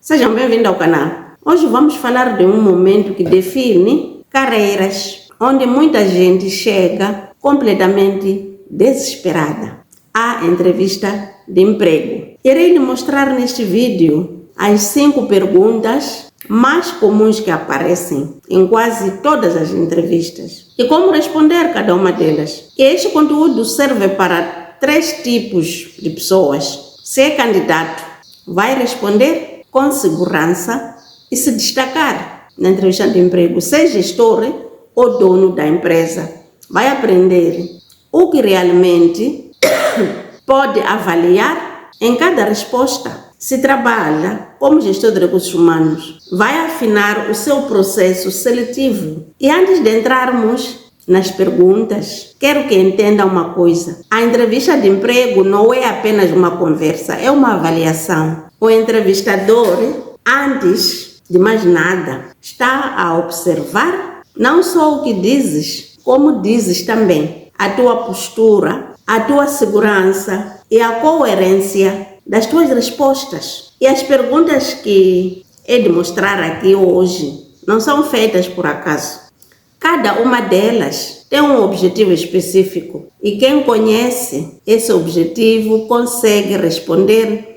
Sejam bem-vindos ao canal. Hoje vamos falar de um momento que define carreiras, onde muita gente chega completamente desesperada. A entrevista de emprego. Irei lhe mostrar neste vídeo as 5 perguntas mais comuns que aparecem em quase todas as entrevistas e como responder cada uma delas. Este conteúdo serve para 3 tipos de pessoas. Se é candidato, vai responder com segurança e se destacar na entrevista de emprego. Se é gestor ou dono da empresa, vai aprender o que realmente pode avaliar em cada resposta. Se trabalha como gestor de recursos humanos, vai afinar o seu processo seletivo. E antes de entrarmos nas perguntas, quero que entenda uma coisa. A entrevista de emprego não é apenas uma conversa, é uma avaliação. O entrevistador, antes de mais nada, está a observar não só o que dizes, como dizes também a tua postura, a tua segurança e a coerência das tuas respostas. E as perguntas que é de mostrar aqui hoje não são feitas por acaso. Cada uma delas tem um objetivo específico e quem conhece esse objetivo consegue responder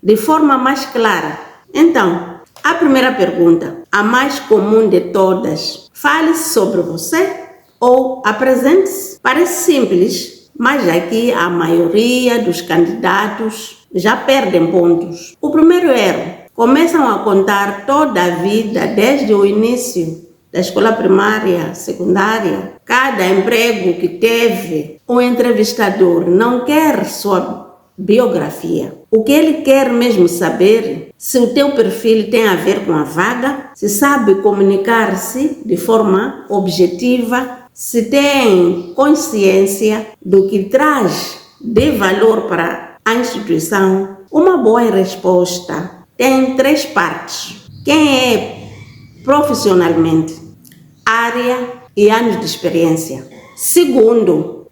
de forma mais clara. Então, a primeira pergunta, a mais comum de todas, fale sobre você ou apresente-se. Parece simples, mas aqui a maioria dos candidatos já perdem pontos. O primeiro erro, começam a contar toda a vida desde o início da escola primária, secundária, cada emprego que teve. O entrevistador não quer sua biografia. O que ele quer mesmo saber, se o teu perfil tem a ver com a vaga, se sabe comunicar-se de forma objetiva, se tem consciência do que traz de valor para a instituição. Uma boa resposta tem 3 partes. Quem é profissionalmente, área e anos de experiência. Segundo,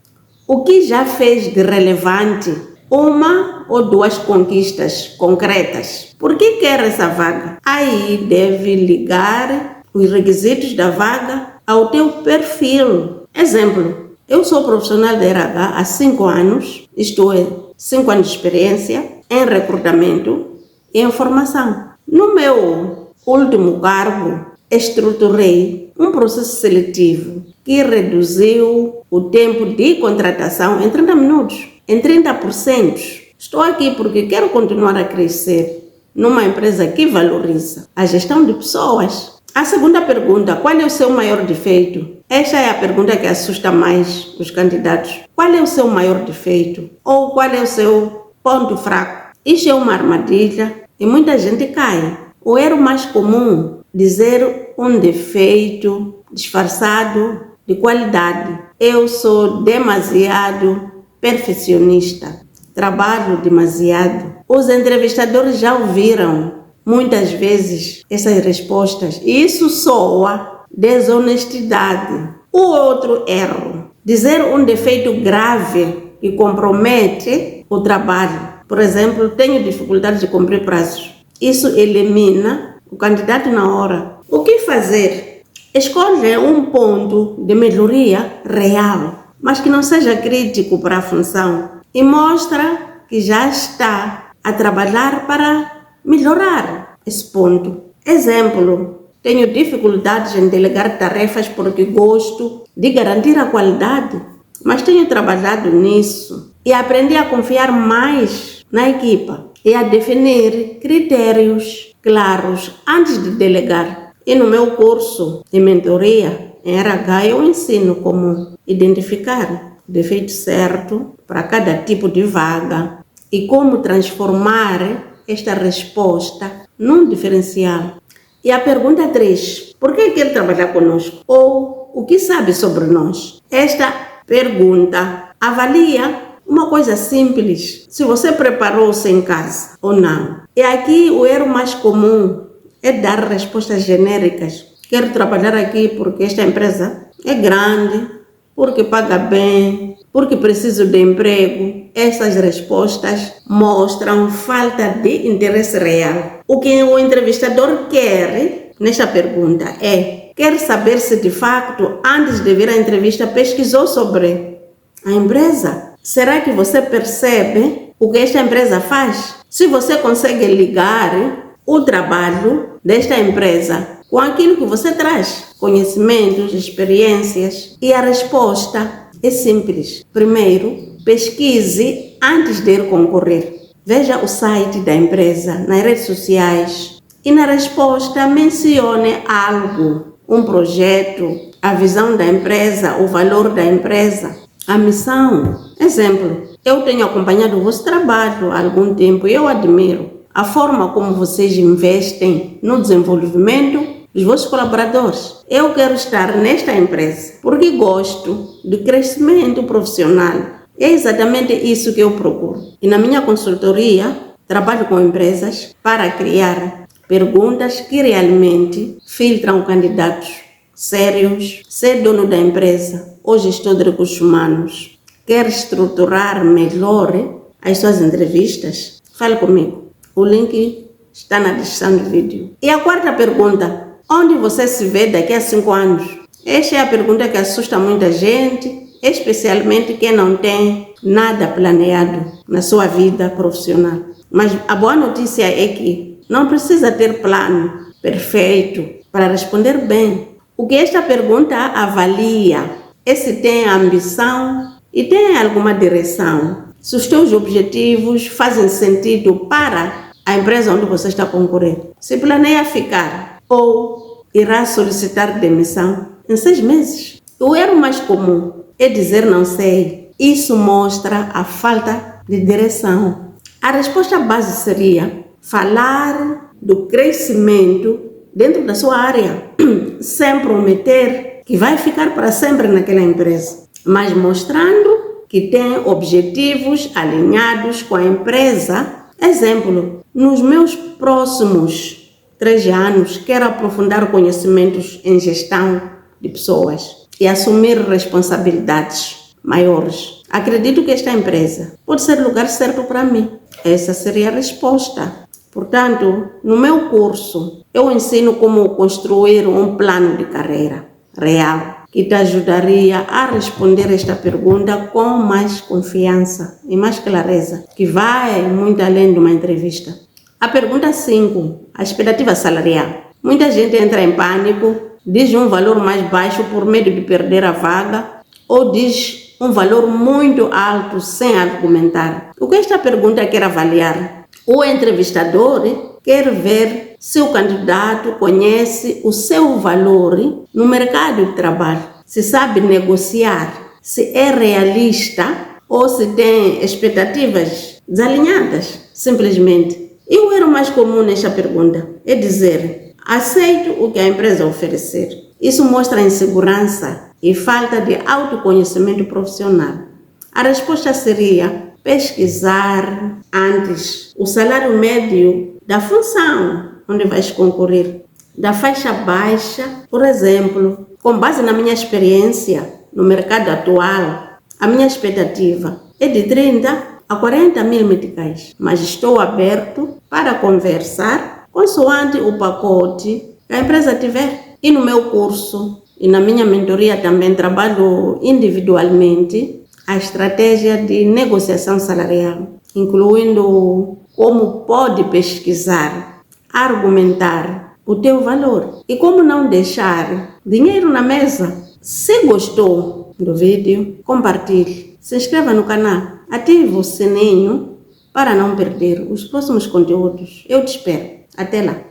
o que já fez de relevante, 1 ou 2 conquistas concretas. Por que quer essa vaga? Aí deve ligar os requisitos da vaga ao teu perfil. Exemplo, eu sou profissional de RH há 5 anos, isto é, 5 anos de experiência em recrutamento e em formação. No meu último cargo, estruturei um processo seletivo que reduziu o tempo de contratação em 30 minutos, em 30%. Estou aqui porque quero continuar a crescer numa empresa que valoriza a gestão de pessoas. A segunda pergunta, qual é o seu maior defeito? Esta é a pergunta que assusta mais os candidatos. Qual é o seu maior defeito? Ou qual é o seu ponto fraco? Isto é uma armadilha e muita gente cai. O erro mais comum, dizer um defeito disfarçado de qualidade. Eu sou demasiado perfeccionista, trabalho demasiado. Os entrevistadores já ouviram muitas vezes essas respostas e isso soa desonestidade. O outro erro, dizer um defeito grave que compromete o trabalho. Por exemplo, tenho dificuldade de cumprir prazos. Isso elimina o candidato na hora. O que fazer? Escolha um ponto de melhoria real, mas que não seja crítico para a função e mostra que já está a trabalhar para melhorar esse ponto. Exemplo, tenho dificuldades em delegar tarefas porque gosto de garantir a qualidade, mas tenho trabalhado nisso e aprendi a confiar mais na equipa e a definir critérios claros antes de delegar. E no meu curso de mentoria em RH eu ensino como identificar o defeito certo para cada tipo de vaga e como transformar esta resposta num diferencial. E a pergunta 3, por que quer trabalhar conosco? Ou o que sabe sobre nós? Esta pergunta avalia uma coisa simples, se você preparou-se em casa ou não. E aqui o erro mais comum é dar respostas genéricas. Quero trabalhar aqui porque esta empresa é grande, porque paga bem, porque preciso de emprego. Essas respostas mostram falta de interesse real. O que o entrevistador quer nesta pergunta quer saber se de facto, antes de vir à entrevista, pesquisou sobre a empresa. Será que você percebe o que esta empresa faz? Se você consegue ligar o trabalho desta empresa com aquilo que você traz, conhecimentos, experiências, e a resposta é simples. Primeiro, pesquise antes de ir concorrer. Veja o site da empresa nas redes sociais e na resposta mencione algo, um projeto, a visão da empresa, o valor da empresa, a missão. Exemplo, eu tenho acompanhado o vosso trabalho há algum tempo e eu admiro a forma como vocês investem no desenvolvimento dos vossos colaboradores. Eu quero estar nesta empresa porque gosto do crescimento profissional. É exatamente isso que eu procuro. E na minha consultoria, trabalho com empresas para criar perguntas que realmente filtram candidatos sérios. Ser dono da empresa ou gestor de recursos humanos quer estruturar melhor as suas entrevistas? Fale comigo. O link está na descrição do vídeo. E a quarta pergunta: onde você se vê daqui a 5 anos? Esta é a pergunta que assusta muita gente, especialmente quem não tem nada planeado na sua vida profissional. Mas a boa notícia é que não precisa ter plano perfeito para responder bem. O que esta pergunta avalia é se tem ambição e tem alguma direção. Se os teus objetivos fazem sentido para a empresa onde você está concorrendo. Se planeia ficar ou irá solicitar demissão em 6 meses. O erro mais comum é dizer não sei. Isso mostra a falta de direção. A resposta base seria falar do crescimento dentro da sua área, sem prometer que vai ficar para sempre naquela empresa, mas mostrando que tem objetivos alinhados com a empresa. Exemplo, nos meus próximos 3 anos, quero aprofundar conhecimentos em gestão de pessoas e assumir responsabilidades maiores. Acredito que esta empresa pode ser o lugar certo para mim. Essa seria a resposta. Portanto, no meu curso, eu ensino como construir um plano de carreira real que te ajudaria a responder esta pergunta com mais confiança e mais clareza, que vai muito além de uma entrevista. A pergunta 5, a expectativa salarial. Muita gente entra em pânico, diz um valor mais baixo por medo de perder a vaga ou diz um valor muito alto sem argumentar. O que esta pergunta quer avaliar? O entrevistador quer ver se o candidato conhece o seu valor no mercado de trabalho, se sabe negociar, se é realista ou se tem expectativas desalinhadas, simplesmente. E o erro mais comum nesta pergunta é dizer: aceito o que a empresa oferecer. Isso mostra insegurança e falta de autoconhecimento profissional. A resposta seria pesquisar antes o salário médio da função onde vais concorrer, da faixa baixa. Por exemplo, com base na minha experiência no mercado atual, a minha expectativa é de 30 a 40 mil meticais, mas estou aberto para conversar consoante o pacote que a empresa tiver. E no meu curso e na minha mentoria também trabalho individualmente a estratégia de negociação salarial, incluindo como pode pesquisar, argumentar o teu valor e como não deixar dinheiro na mesa. Se gostou do vídeo, compartilhe, se inscreva no canal, ative o sininho para não perder os próximos conteúdos. Eu te espero. Até lá!